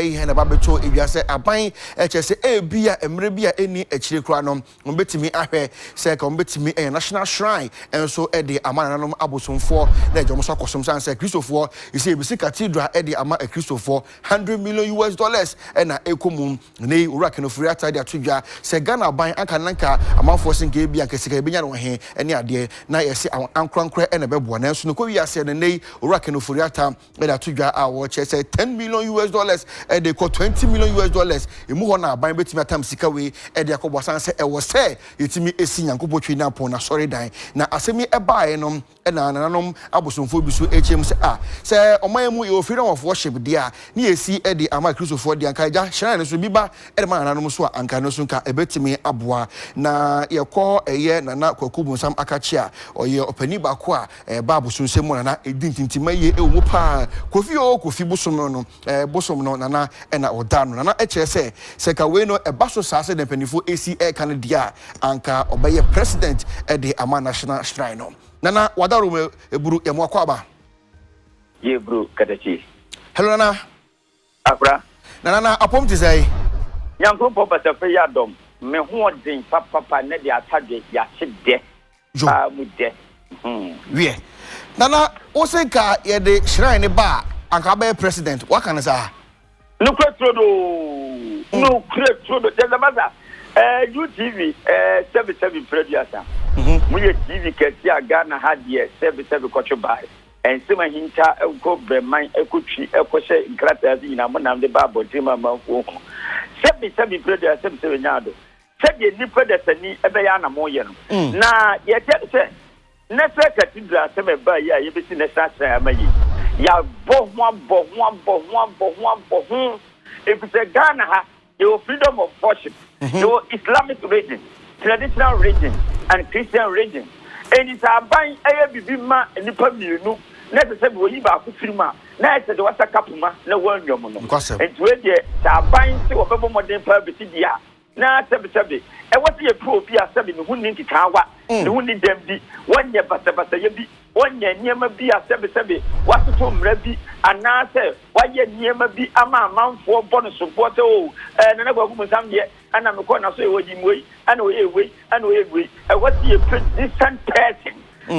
eyi na ba beto ewiase aban echese ebia emre bia eni echire kura no mbetimi ahwe se ka mbetimi national shrine enso ede amananom abosomfo na ejomo so akosom sanse Christopher isi ebisi Cathedral ede ama Christopher $100 million na ekomu ne ura kenofuri atade atodwa se Ghana aban aka nanka amanfo sinke bia nkesika ebenya no he ene ade na yesi ankrankra ene bebo na enso no ko wiase ne ura kenofuri ata ede atodwa a wo chese $10 million ede ko $20 million emu ho na aban betimi atam sika we ede akobwa sanse ewo se yetimi esi nyankopotwe na pon na sorry dan na asemi ebae no na nananom abosomfo bi so ekyem se se omanmu e freedom of worship dia na yesi ede ama Christopher dia nkaja shrine so biba ede ma nananom so anka no so nka ebetimi aboa na yekọ eye nana kwakubu nsam akachia oye opani ba ko a ba abosonsem na edintintima ye ewo pa kofi bosom no bosom no nana na oda no nana ekyere se ka we no ebaso sase de panifo AC kan dia anka obeye president ede ama national shrine no nana wadaro eburu yemo akwaba ye bro kadachi hello nana abra nana apom ti say nyankro papa fe ya dom me ho den papa na de atade ya chede mu de wie nana o se ka ye de shrine ba anka be president what can say no kretrodo jazamaza UTV 77 producer we TV kesia Ghana had ye 77 kocho bai and sema hinta ko breman ekutwi ekose nkrata zi na monam de babo tima manfo 77 producer 77 nyado sabe ni producer ni ebe ya na moye no na ye se nese Cathedral sema ba ya ye bisi nesa sa amayi ya bo if it's a Ghana ha your freedom of worship your Islamic religion traditional religion and Christian religion and it's a ban bibima nipa mienu na se be oyi ba ku firima na se de wasa kapuma na wanwom no and we dey ta ban se obebo modern pa beti dia na sebe e wose ye pro bi asabe ne hunni nkikawa ne hunni dembi wonye basabasa ye bi wonye niema bi asabe wasoto mra bi anase waye niema bi ama amanfo bono support o na gwagu musam ye ana me ko na so e woji moi ana oye we ana oye we e wose ye decent person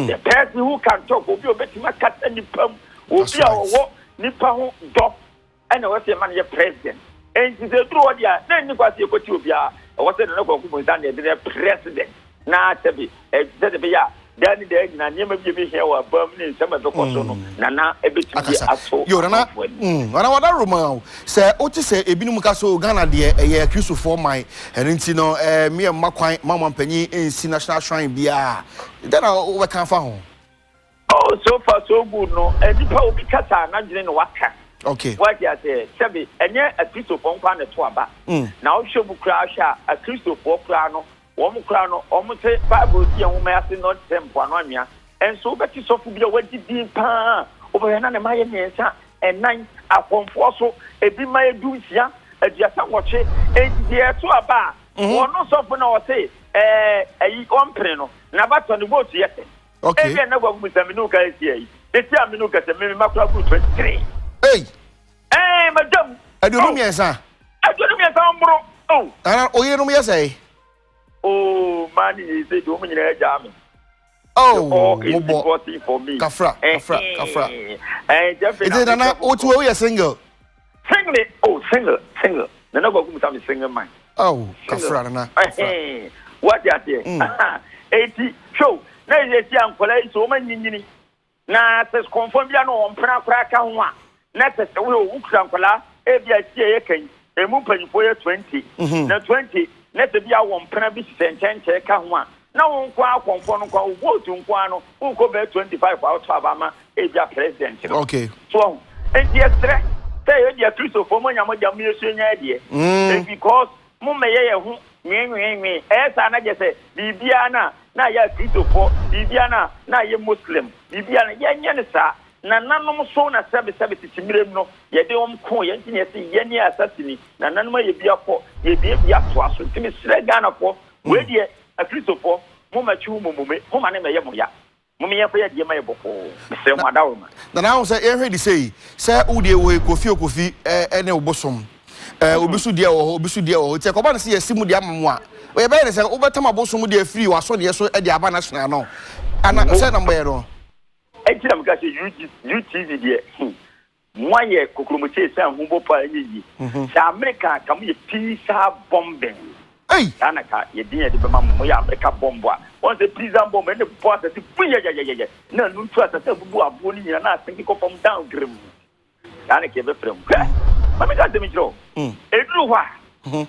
the person who can talk obi obetima kata nipam obi a wo nipa ho do ana wose man ye president and the true dia na ni kwase ekoti obia wose na gwagu musam ye the president na tabi be ya dani de na nyema bi hia wa bam ni nsema be koso no na ebetumi aso yo na wana wada roma se oti se ebinum ka so Ghana de eye Christopher man erinti no me makwan mama mpanyi ensi national shrine bia then we kan fa ho oh so far so good no edipa obi kata na dwene no waka okay what you say sebi enye a Christopher nkwa na to aba na wo hwe bu kra hwa a Christopher kra no womu kra no omute Bible ti en woma ase not tempo ano anwea enso beti sofu bia wagidi pa obehena ne maye nyensa enan akonfo so ebi maye dusia aduasa woche edie to aba wono sofu na wo say ayi ompre no na bato ne vote yete okay ebe na gwa gumisa minu ka esi ayi eti aminu ka se me makura group 23 madam adunu miensa mbro ana oyenu mi yesai oh man, he said, "Do me jam." Oh, for me. Kafra. And definitely. Is it na otu we single? Single. Na go come some single man. Oh, Kafra na. What you say? 80 show. Na ye ti ankola so man nyini. Na se confirm bia no ompra kra ka ho a. Na se we ukra ankola e bia tie ye kan. E mu panifo ye 20. Na 20 let the bia won pena bi sentenche ka ho a na won kwa akonfo no kwa vote nkwa no won ko be 25 out of ama e bia president okay so e die stre say e die Christopher mo nya mo jam yesu nya die because mo meye ho nwenwenwe e sa na je say bibia na ya Christopher bibia na ye muslim bibia na ye nya ne sa na nanom so na sebe timirem no ye de ko ye ntine se ye ni asasini na nanom ye bia ko ye bia to aso timi sire Ghana ko we de a Christopher mo ma chu mo me mo ma ne me ye mo ya Mummy ya fa de ma boko. Se mo adawo ma. Na now say e hwe say wo de we kofi ene obosom. Obi su de wo obi su de wo. Ti ko ba na se yesimu de amamo a. We be ne say wo betam abosom de free waso de so e de aba national no. Ana say number e no. E ti am ka se UTV de. Moye kokromoche say humbo pa yi. Sa America kam ye pizza bombing. Hey, Anaka, ye dear de Mamma America bomb. Once the prison bomb and the pot at the free. No, no trust at the Bua bully and I think you go from down grim. Anaka gave a film. Mamma got the metro. A blue one.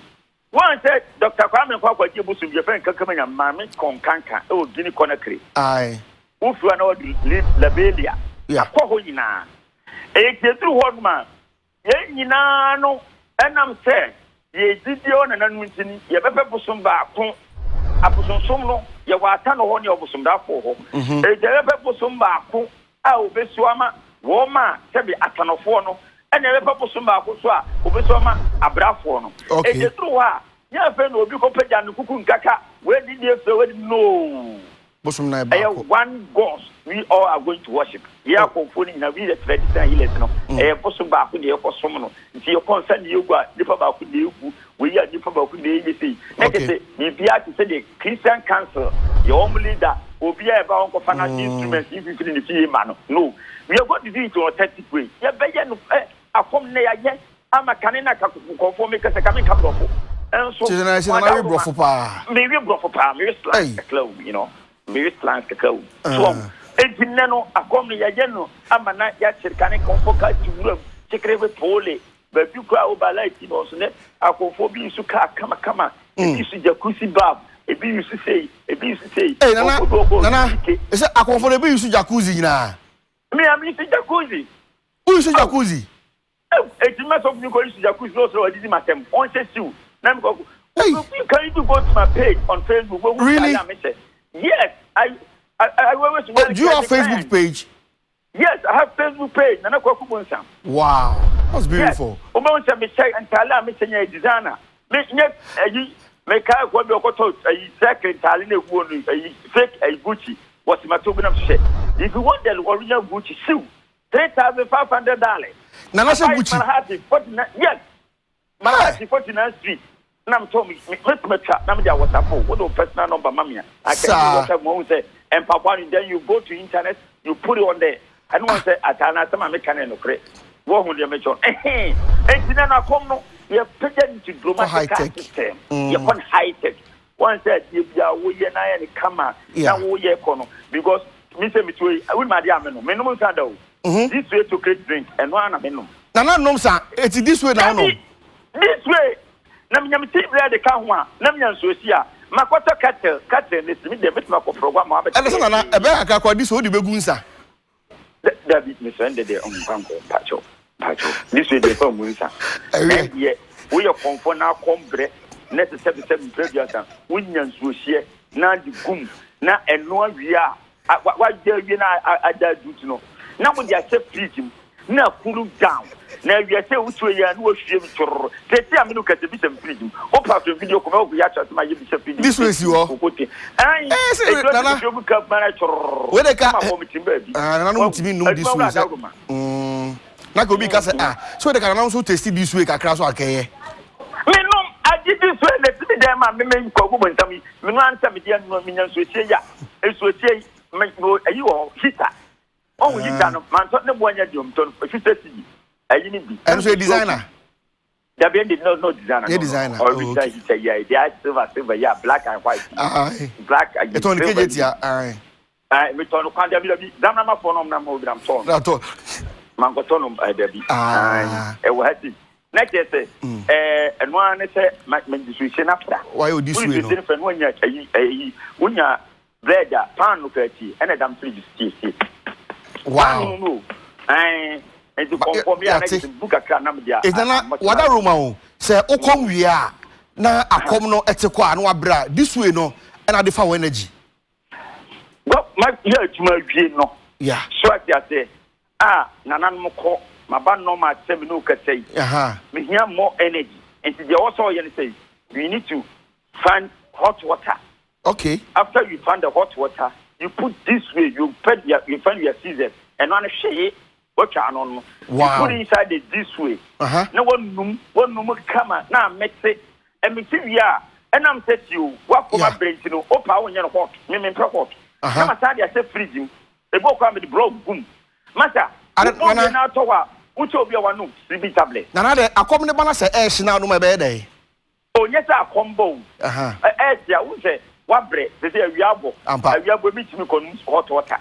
One said Dr. Kwame Papa Gibus, your friend coming and Mammy Concanca, oh, Guinea Conakry. aye. Who for an old live Labelia. Yeah. Cohoina. A true one man. Ye, no, and I'm saying. Ye didio na nanwintini ye bebe bosom ba ko aposonsom no ye wata no ho ne obosom da fo ho e je bebe bosom ba ko a obesu ama wo ma sebi atanofo no ene bebe bosom ba ko so a obesu ama abrafo no e je tru ha ye fe no obi ko pagya no kuku nkaka we didie fe we no bosom na ba ko one God we all are going to worship. Yeah, confounding na we the traditional healers no. Bosom ba ko de e ko som no. Nti e concern you go nipa ba ko de egu we are nipa ba ko de e say. Say me bia to say the Christian Council your home leader obi e ba on financial instruments if you feel the fee man. No. We are going to do it in a authentic way. Ya be ye no akom na ya ye ama kanena ka conform make say come come brofo. And so na brofo pa. Me we brofo pa, me slang club, you know. Me slang club. So Edineno, a comedy yano, Amana Yachikane Confoca to Europe, Chekreve Pole, but you cry over light in Osnet, a confobi suka, kama, you see jacuzzi bab, a be used to say, hey, Nana, is a confobi use jacuzzi na. Me, I'm using jacuzzi. Who is jacuzzi? Oh, it's a matter of you going to jacuzzi, also, I didn't matter. On says you. Can you go to my page on Facebook? Really? Yes, I do you have Facebook page? Yes, I have Facebook page. Wow, that's beautiful. Yes. Me check and tell me say designer. Me kai ko be ko to second tell fake Gucci. What my token of shit. If you want the original Gucci shoe, $3,500. Nana say Gucci. Yes. Manhattan 49th Street. Nam told me, Nam dia WhatsApp. What do personal number, mammy? I can WhatsApp mo say, and Papa, then you go to internet, you put it on there. I don't want to say, Atana, some American no create. What would you mention? And then I come no, you're pretending to diplomatic system. You're on high tech. One said, you are we and I and come out. Now we are kono because Mr. Mitui, I will my diamond, minimum shadow. This way to create drink and one minimum. Nana, no, sir, it's this way now. This way. Nam nyam ti bla de ka ho a nam nyam so si a makoto cattle ne simi de metima ko program ma ba ele sana na ebe aka kwa di so di begu nsa David me so ende de on banko pacho this way de ko mu nsa ye we your comfort na kombre net 77 previous we nyam so hie na di gum na eno awia wa je wi na ada duty no na mo dia che fridge na cool down na we say utu ya na wo hwie mi chorro tete am no kete bi sem fridge o pa to video ko ma go ya chat ma ye bi se fridge this way si wo ai nana we ka mana chorro we de ka na no mutimi no this way na ko bi ka say so de ka na so taste this way kakra so akeye me no I did this way let me dem ma me ko go bontam me no answer me dia no me nyan so tie ya e so tie me no ayi wo hita oh you can man so ne boanya diom ton fi se si ayi ni bi and so designer there be no designer yeah designer or we say yeah they are silver yeah black and white black it on kejeti me ton kwa dia bi dam na ma for no na mo bi am ton na to man ko ton da bi e wo hati na ke say eno an say man distribution after why you this way no we say no nya ayi unya bread pan no kati and dam fridge see wow no and to conform me and book akra na media is na wada roma o say ukom wi a na akom no etekwa na wabra this way no and I defa energy go my here tuma wie no yeah so I say nanan mo ko maba no ma tem no katai me here more energy and the also you say we need to find hot water okay after you find the hot water you put this way, you find your scissors, and on a shade, what you wow. put inside it this way. No one come now, make it, and me see, and I'm set you, what for my brain, you know, opa when you're hot, me hot. Come aside, I say freezing, the book come with the blow, boom. Master, I don't want to now talk. Which will be our new CB tablet. Now, I come the banner say, Ash now, no, my bed. Oh, yes, I combo. As ya would say, what bread, they say, we are both. We are going to meet me hot water.